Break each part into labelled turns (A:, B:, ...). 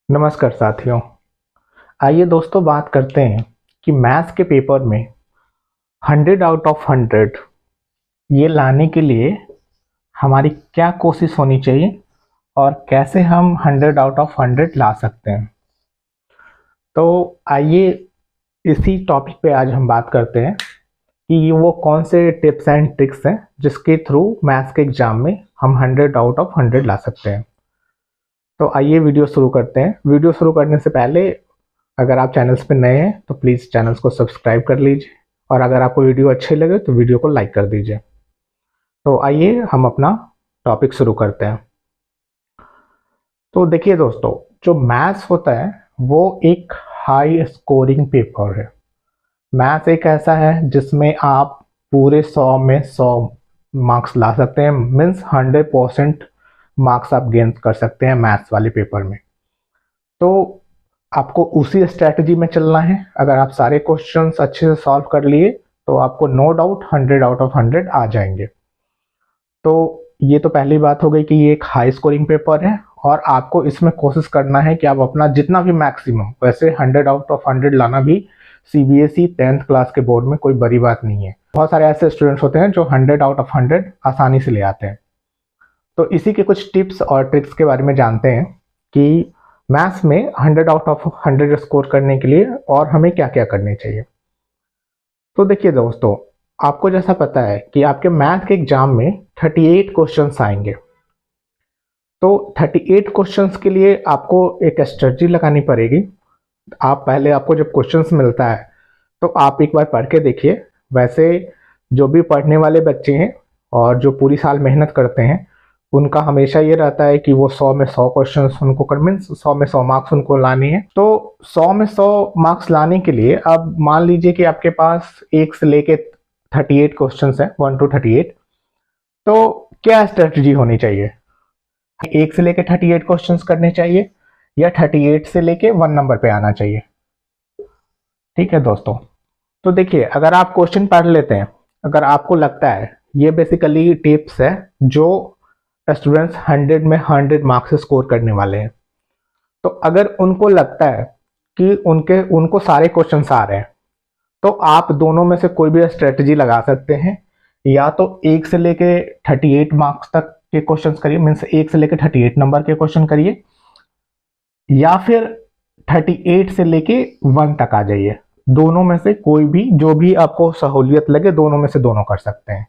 A: नमस्कार साथियों। आइए दोस्तों बात करते हैं कि मैथ्स के पेपर में 100 आउट ऑफ 100 ये लाने के लिए हमारी क्या कोशिश होनी चाहिए और कैसे हम 100 आउट ऑफ 100 ला सकते हैं। तो आइए इसी टॉपिक पे आज हम बात करते हैं कि ये वो कौन से टिप्स एंड ट्रिक्स हैं जिसके थ्रू मैथ्स के एग्जाम में हम 100 आउट ऑफ 100 ला सकते हैं। तो आइए वीडियो शुरू करते हैं। वीडियो शुरू करने से पहले अगर आप चैनल्स पे नए हैं तो प्लीज़ चैनल्स को सब्सक्राइब कर लीजिए और अगर आपको वीडियो अच्छे लगे तो वीडियो को लाइक कर दीजिए। तो आइए हम अपना टॉपिक शुरू करते हैं। तो देखिए दोस्तों, जो मैथ्स होता है वो एक हाई स्कोरिंग पेपर है। मैथ्स एक ऐसा है जिसमें आप पूरे 100 में 100 मार्क्स ला सकते हैं। मीन्स 100% मार्क्स आप गेन कर सकते हैं मैथ्स वाले पेपर में। तो आपको उसी स्ट्रैटेजी में चलना है। अगर आप सारे क्वेश्चंस अच्छे से सॉल्व कर लिए तो आपको नो डाउट 100 आउट ऑफ 100 आ जाएंगे। तो ये तो पहली बात हो गई कि ये एक हाई स्कोरिंग पेपर है और आपको इसमें कोशिश करना है कि आप अपना जितना भी मैक्सिमम, वैसे 100 आउट ऑफ 100 लाना भी सीबीएसई 10th क्लास के बोर्ड में कोई बड़ी बात नहीं है। बहुत सारे ऐसे स्टूडेंट्स होते हैं जो 100 आउट ऑफ 100 आसानी से ले आते हैं। तो इसी के कुछ टिप्स और ट्रिक्स के बारे में जानते हैं कि मैथ्स में 100 आउट ऑफ 100 स्कोर करने के लिए और हमें क्या क्या करने चाहिए। तो देखिए दोस्तों, आपको जैसा पता है कि आपके मैथ के एग्जाम में 38 क्वेश्चंस आएंगे। तो 38 क्वेश्चंस के लिए आपको एक स्ट्रेटजी लगानी पड़ेगी। आपको जब क्वेश्चंस मिलता है तो आप एक बार पढ़ के देखिए। वैसे जो भी पढ़ने वाले बच्चे हैं और जो पूरी साल मेहनत करते हैं उनका हमेशा ये रहता है कि वो 100 में 100 क्वेश्चंस उनको कर मीन्स 100 में 100 मार्क्स उनको लाने हैं। तो 100 में 100 मार्क्स लाने के लिए अब मान लीजिए कि आपके पास 1 से लेके 38 क्वेश्चंस हैं, 1 to 38। तो क्या स्ट्रेटजी होनी चाहिए? 1 से लेके 38 क्वेश्चंस करने चाहिए या 38 से लेके 1 नंबर पे आना चाहिए? ठीक है दोस्तों, तो देखिए, अगर आप क्वेश्चन पढ़ लेते हैं, अगर आपको लगता है ये बेसिकली टिप्स है जो स्टूडेंट्स 100 में 100 मार्क्स स्कोर करने वाले हैं, तो अगर उनको लगता है कि उनको सारे क्वेश्चंस आ रहे हैं तो आप दोनों में से कोई भी स्ट्रेटजी लगा सकते हैं। या तो 1 से लेके 38 मार्क्स तक के क्वेश्चंस करिए, मीन्स 1 से लेके 38 नंबर के क्वेश्चन करिए, या फिर 38 से लेके 1 तक आ जाइए। दोनों में से कोई भी, जो भी आपको सहूलियत लगे, दोनों में से दोनों कर सकते हैं।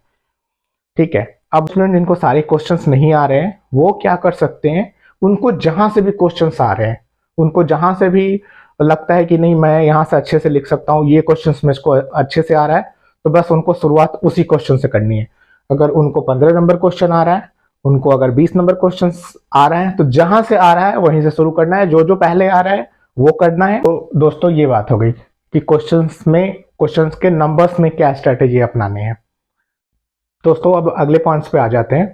A: ठीक है। अब स्टूडेंट जिनको सारे क्वेश्चंस नहीं आ रहे हैं वो क्या कर सकते हैं, उनको जहां से भी क्वेश्चंस आ रहे हैं, उनको जहां से भी लगता है कि नहीं मैं यहां से अच्छे से लिख सकता हूँ, ये क्वेश्चंस में इसको अच्छे से आ रहा है, तो बस उनको शुरुआत उसी क्वेश्चन से करनी है। अगर उनको 15 नंबर क्वेश्चन आ रहा है, उनको अगर 20 नंबर क्वेश्चन आ रहा है, तो जहां से आ रहा है वहीं से शुरू करना है। जो जो पहले आ रहा है वो करना है। तो दोस्तों ये बात हो गई कि क्वेश्चंस के नंबर्स में क्या स्ट्रेटेजी अपनाने हैं। दोस्तों अब अगले पॉइंट्स पे आ जाते हैं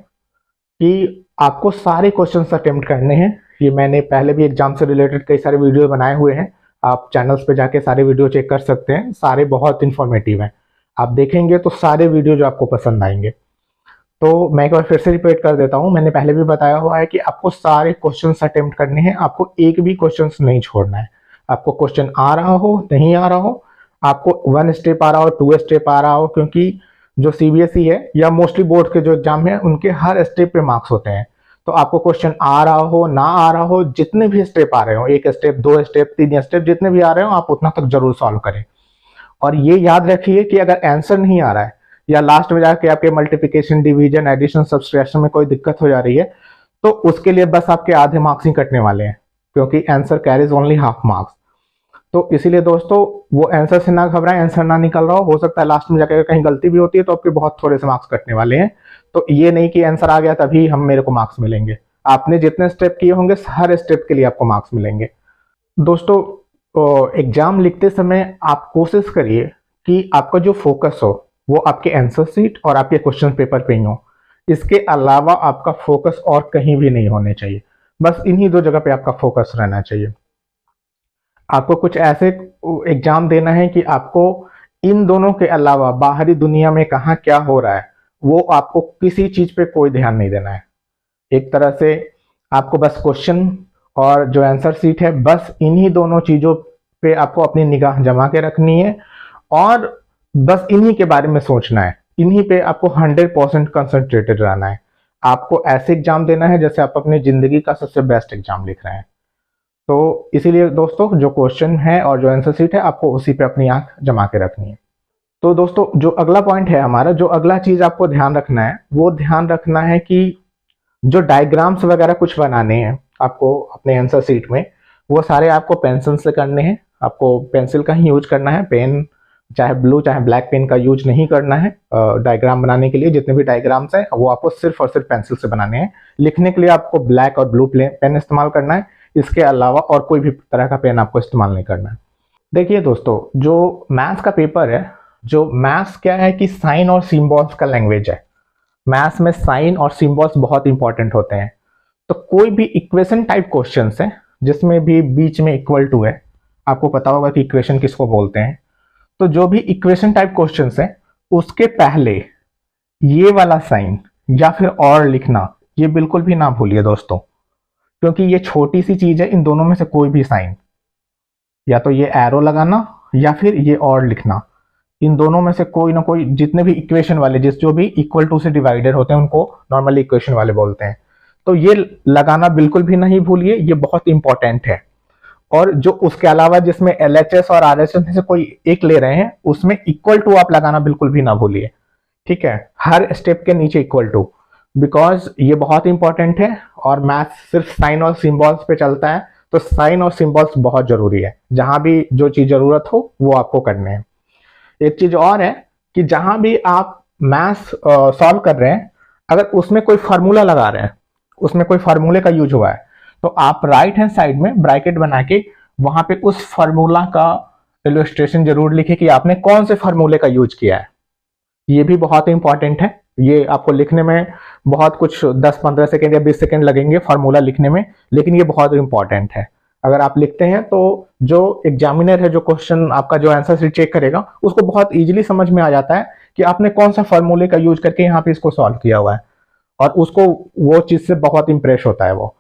A: कि आपको सारे क्वेश्चंस अटेम्प्ट करने हैं। ये मैंने पहले भी एग्जाम से रिलेटेड कई सारे वीडियो बनाए हुए हैं, आप चैनल्स पे जाके सारे वीडियो चेक कर सकते हैं। सारे बहुत इंफॉर्मेटिव हैं, आप देखेंगे तो सारे वीडियो जो आपको पसंद आएंगे। तो मैं एक बार फिर से रिपीट कर देता हूँ, मैंने पहले भी बताया हुआ है कि आपको सारे क्वेश्चंस अटेम्प्ट करने हैं, आपको एक भी क्वेश्चंस नहीं छोड़ना है। आपको क्वेश्चन आ रहा हो नहीं आ रहा हो, आपको 1 स्टेप आ रहा हो 2 स्टेप आ रहा हो, क्योंकि जो सीबीएसई है या मोस्टली बोर्ड के जो एग्जाम है उनके हर स्टेप पे मार्क्स होते हैं। तो आपको क्वेश्चन आ रहा हो ना आ रहा हो, जितने भी स्टेप आ रहे हो, 1 स्टेप 2 स्टेप 3 स्टेप जितने भी आ रहे हो, आप उतना तक जरूर सॉल्व करें। और ये याद रखिए कि अगर आंसर नहीं आ रहा है या लास्ट में जाके आपके मल्टीप्लिकेशन डिवीजन एडिशन सब्सट्रैक्शन में कोई दिक्कत हो जा रही है, तो उसके लिए बस आपके आधे मार्क्स ही कटने वाले हैं, क्योंकि answer carries only half marks. तो इसीलिए दोस्तों वो आंसर से ना घबराएं, आंसर ना निकल रहा हो सकता है लास्ट में जाकर कहीं गलती भी होती है तो आपके बहुत थोड़े से मार्क्स कटने वाले हैं। तो ये नहीं कि आंसर आ गया तभी मेरे को मार्क्स मिलेंगे। आपने जितने स्टेप किए होंगे हर स्टेप के लिए आपको मार्क्स मिलेंगे। दोस्तों एग्जाम लिखते समय आप कोशिश करिए कि आपका जो फोकस हो वो आपके आंसर शीट और आपके क्वेश्चन पेपर पे ही हो। इसके अलावा आपका फोकस और कहीं भी नहीं होने चाहिए, बस इन्हीं 2 जगह पे आपका फोकस रहना चाहिए। आपको कुछ ऐसे एग्जाम देना है कि आपको इन दोनों के अलावा बाहरी दुनिया में कहाँ क्या हो रहा है वो आपको किसी चीज पे कोई ध्यान नहीं देना है। एक तरह से आपको बस क्वेश्चन और जो आंसर सीट है, बस इन्हीं दोनों चीज़ों पे आपको अपनी निगाह जमा के रखनी है और बस इन्हीं के बारे में सोचना है। इन्हीं पे आपको 100% कंसंट्रेटेड रहना है। आपको ऐसे एग्जाम देना है जैसे आप अपनी ज़िंदगी का सबसे बेस्ट एग्जाम लिख रहे हैं। तो इसीलिए दोस्तों, जो क्वेश्चन है और जो आंसर सीट है, आपको उसी पे अपनी आंख जमा के रखनी है। तो दोस्तों, जो अगला पॉइंट है हमारा, जो अगला चीज़ आपको ध्यान रखना है, वो ध्यान रखना है कि जो डायग्राम्स वगैरह कुछ बनाने हैं आपको अपने आंसर सीट में, वो सारे आपको पेंसिल से करने हैं। आपको पेंसिल का ही यूज करना है, पेन चाहे ब्लू चाहे ब्लैक पेन का यूज नहीं करना है। डायग्राम बनाने के लिए जितने भी डायग्राम्स हैं वो आपको सिर्फ और सिर्फ पेंसिल से बनाने हैं। लिखने के लिए आपको ब्लैक और ब्लू पेन इस्तेमाल करना है। इसके अलावा और कोई भी तरह का पेन आपको इस्तेमाल नहीं करना है। देखिए दोस्तों, जो मैथ्स का पेपर है, जो मैथ्स क्या है कि साइन और सिंबल्स का लैंग्वेज है। मैथ्स में साइन और सिंबल्स बहुत इंपॉर्टेंट होते हैं। तो कोई भी इक्वेशन टाइप क्वेश्चन है जिसमें भी बीच में इक्वल टू है, आपको पता होगा कि इक्वेशन किसको बोलते हैं। तो जो भी इक्वेशन टाइप क्वेश्चंस है, उसके पहले ये वाला साइन या फिर और लिखना, ये बिल्कुल भी ना भूलिए दोस्तों, क्योंकि ये छोटी सी चीज है। इन दोनों में से कोई भी साइन, या तो ये एरो लगाना या फिर ये और लिखना, इन दोनों में से कोई ना कोई, जितने भी इक्वेशन वाले, जो भी इक्वल टू से डिवाइडेड होते हैं, उनको नॉर्मली इक्वेशन वाले बोलते हैं। तो ये लगाना बिल्कुल भी नहीं भूलिए, ये बहुत इंपॉर्टेंट है। और जो उसके अलावा जिसमें LHS और RHS में से कोई एक ले रहे हैं, उसमें इक्वल टू आप लगाना बिल्कुल भी ना भूलिए, ठीक है। हर स्टेप के नीचे इक्वल टू, बिकॉज ये बहुत इंपॉर्टेंट है और मैथ्स सिर्फ साइन और सिंबल्स पे चलता है। तो साइन और सिंबल्स बहुत जरूरी है। जहां भी जो चीज जरूरत हो वो आपको करने हैं। एक चीज और है कि जहां भी आप मैथ्स सॉल्व कर रहे हैं, अगर उसमें कोई फार्मूला लगा रहे हैं, उसमें कोई फार्मूले का यूज हुआ है, तो आप राइट हैंड साइड में ब्रैकेट बना के वहां पे उस फार्मूला का इलस्ट्रेशन जरूर लिखे कि आपने कौन से फार्मूले का यूज किया है। ये भी बहुत इंपॉर्टेंट है। ये आपको लिखने में बहुत कुछ 10-15 सेकेंड या 20 सेकेंड लगेंगे फार्मूला लिखने में, लेकिन ये बहुत इंपॉर्टेंट है। अगर आप लिखते हैं तो जो एग्जामिनर है, जो क्वेश्चन आपका जो आंसर शीट चेक करेगा, उसको बहुत इजीली समझ में आ जाता है कि आपने कौन सा फार्मूले का यूज करके यहाँ पे इसको सॉल्व किया हुआ है, और उसको वो चीज से बहुत इंप्रेस होता है वो।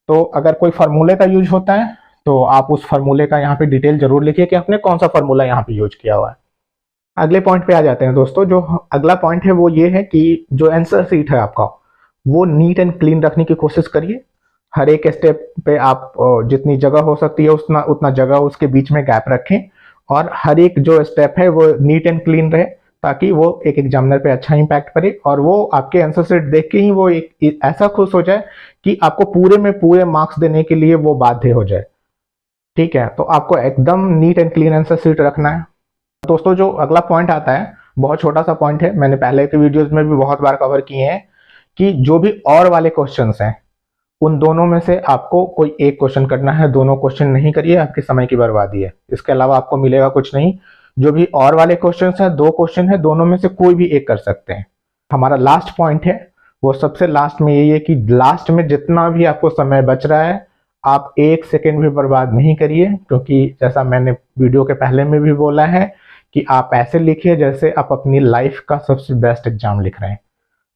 A: तो अगर कोई फार्मूले का यूज होता है तो आप उस फार्मूले का यहाँ पे डिटेल जरूर लिखिए कि आपने कौन सा फार्मूला यहाँ पे यूज किया हुआ है। अगले पॉइंट पे आ जाते हैं दोस्तों। जो अगला पॉइंट है वो ये है कि जो आंसर शीट है आपका, वो नीट एंड क्लीन रखने की कोशिश करिए। हर एक स्टेप पे आप जितनी जगह हो सकती है उतना जगह उसके बीच में गैप रखें, और हर एक जो स्टेप है वो नीट एंड क्लीन रहे, ताकि वो एक एग्जामिनर पे अच्छा इंपैक्ट करे और वो आपके आंसर शीट देख के ही वो एक ऐसा खुश हो जाए कि आपको पूरे में पूरे मार्क्स देने के लिए वो बाध्य हो जाए, ठीक है। तो आपको एकदम neat and clean answer sheet रखना है। दोस्तों, जो अगला पॉइंट आता है, बहुत छोटा सा पॉइंट है, मैंने पहले के वीडियोस में भी बहुत बार कवर किए हैं, कि जो भी और वाले क्वेश्चंस हैं, उन दोनों में से आपको कोई एक क्वेश्चन करना है। दोनों क्वेश्चन नहीं करिए, आपके समय की बर्बादी है। इसके अलावा आपको मिलेगा कुछ नहीं। जो भी और वाले क्वेश्चंस हैं, 2 क्वेश्चन है, दोनों में से कोई भी एक कर सकते हैं। हमारा लास्ट पॉइंट है, वो सबसे लास्ट में यही है कि लास्ट में जितना भी आपको समय बच रहा है, आप 1 सेकेंड भी बर्बाद नहीं करिए, क्योंकि जैसा मैंने वीडियो के पहले में भी बोला है कि आप ऐसे लिखिए जैसे आप अपनी लाइफ का सबसे बेस्ट एग्जाम लिख रहे हैं।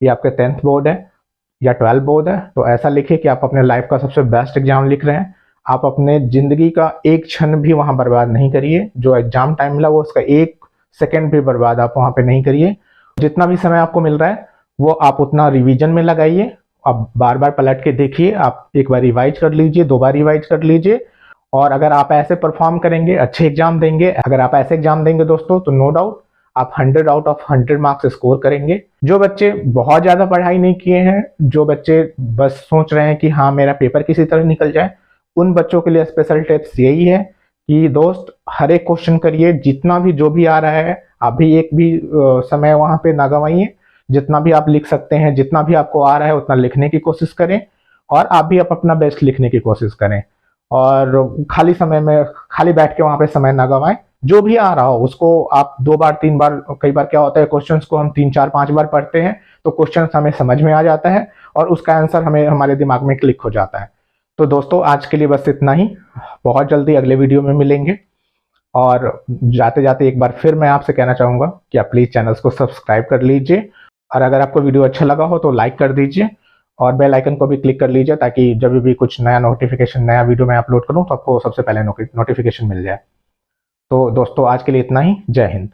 A: ये आपके 10th बोर्ड है या 12th बोर्ड है, तो ऐसा लिखिए कि आप अपने लाइफ का सबसे बेस्ट एग्जाम लिख रहे हैं। आप अपने जिंदगी का एक क्षण भी वहां बर्बाद नहीं करिए। जो एग्जाम टाइम मिला वो उसका 1 सेकेंड भी बर्बाद आप वहां पे नहीं करिए। जितना भी समय आपको मिल रहा है वो आप उतना रिवीजन में लगाइए। आप बार बार पलट के देखिए, आप एक बार रिवाइज कर लीजिए, 2 बार रिवाइज कर लीजिए। और अगर आप ऐसे परफॉर्म करेंगे, अच्छे एग्जाम देंगे, अगर आप ऐसे एग्जाम देंगे दोस्तों, तो नो डाउट आप 100 आउट ऑफ 100 मार्क्स स्कोर करेंगे। जो बच्चे बहुत ज्यादा पढ़ाई नहीं किए हैं, जो बच्चे बस सोच रहे हैं कि हाँ मेरा पेपर किसी तरह निकल जाए, उन बच्चों के लिए स्पेशल टिप्स यही है कि दोस्त, हर एक क्वेश्चन करिए, जितना भी जो भी आ रहा है। आप भी एक भी समय वहां पे ना गंवाइए। जितना भी आप लिख सकते हैं, जितना भी आपको आ रहा है उतना लिखने की कोशिश करें, और आप भी अपना बेस्ट लिखने की कोशिश करें। और खाली समय में खाली बैठ के वहां पे समय ना गंवाएं। जो भी आ रहा हो उसको आप 2 बार 3 बार, कई बार क्या होता है क्वेश्चंस को हम 3 4 5 बार पढ़ते हैं तो क्वेश्चन हमें समझ में आ जाता है और उसका आंसर हमें हमारे दिमाग में क्लिक हो जाता है। तो दोस्तों, आज के लिए बस इतना ही। बहुत जल्दी अगले वीडियो में मिलेंगे। और जाते जाते एक बार फिर मैं आपसे कहना चाहूंगा कि आप प्लीज चैनल को सब्सक्राइब कर लीजिए, और अगर आपको वीडियो अच्छा लगा हो तो लाइक कर दीजिए, और बेल आइकन को भी क्लिक कर लीजिए ताकि जब भी कुछ नया नोटिफिकेशन, नया वीडियो मैं अपलोड करूं तो आपको सबसे पहले नोटिफिकेशन मिल जाए। तो दोस्तों आज के लिए इतना ही। जय हिंद।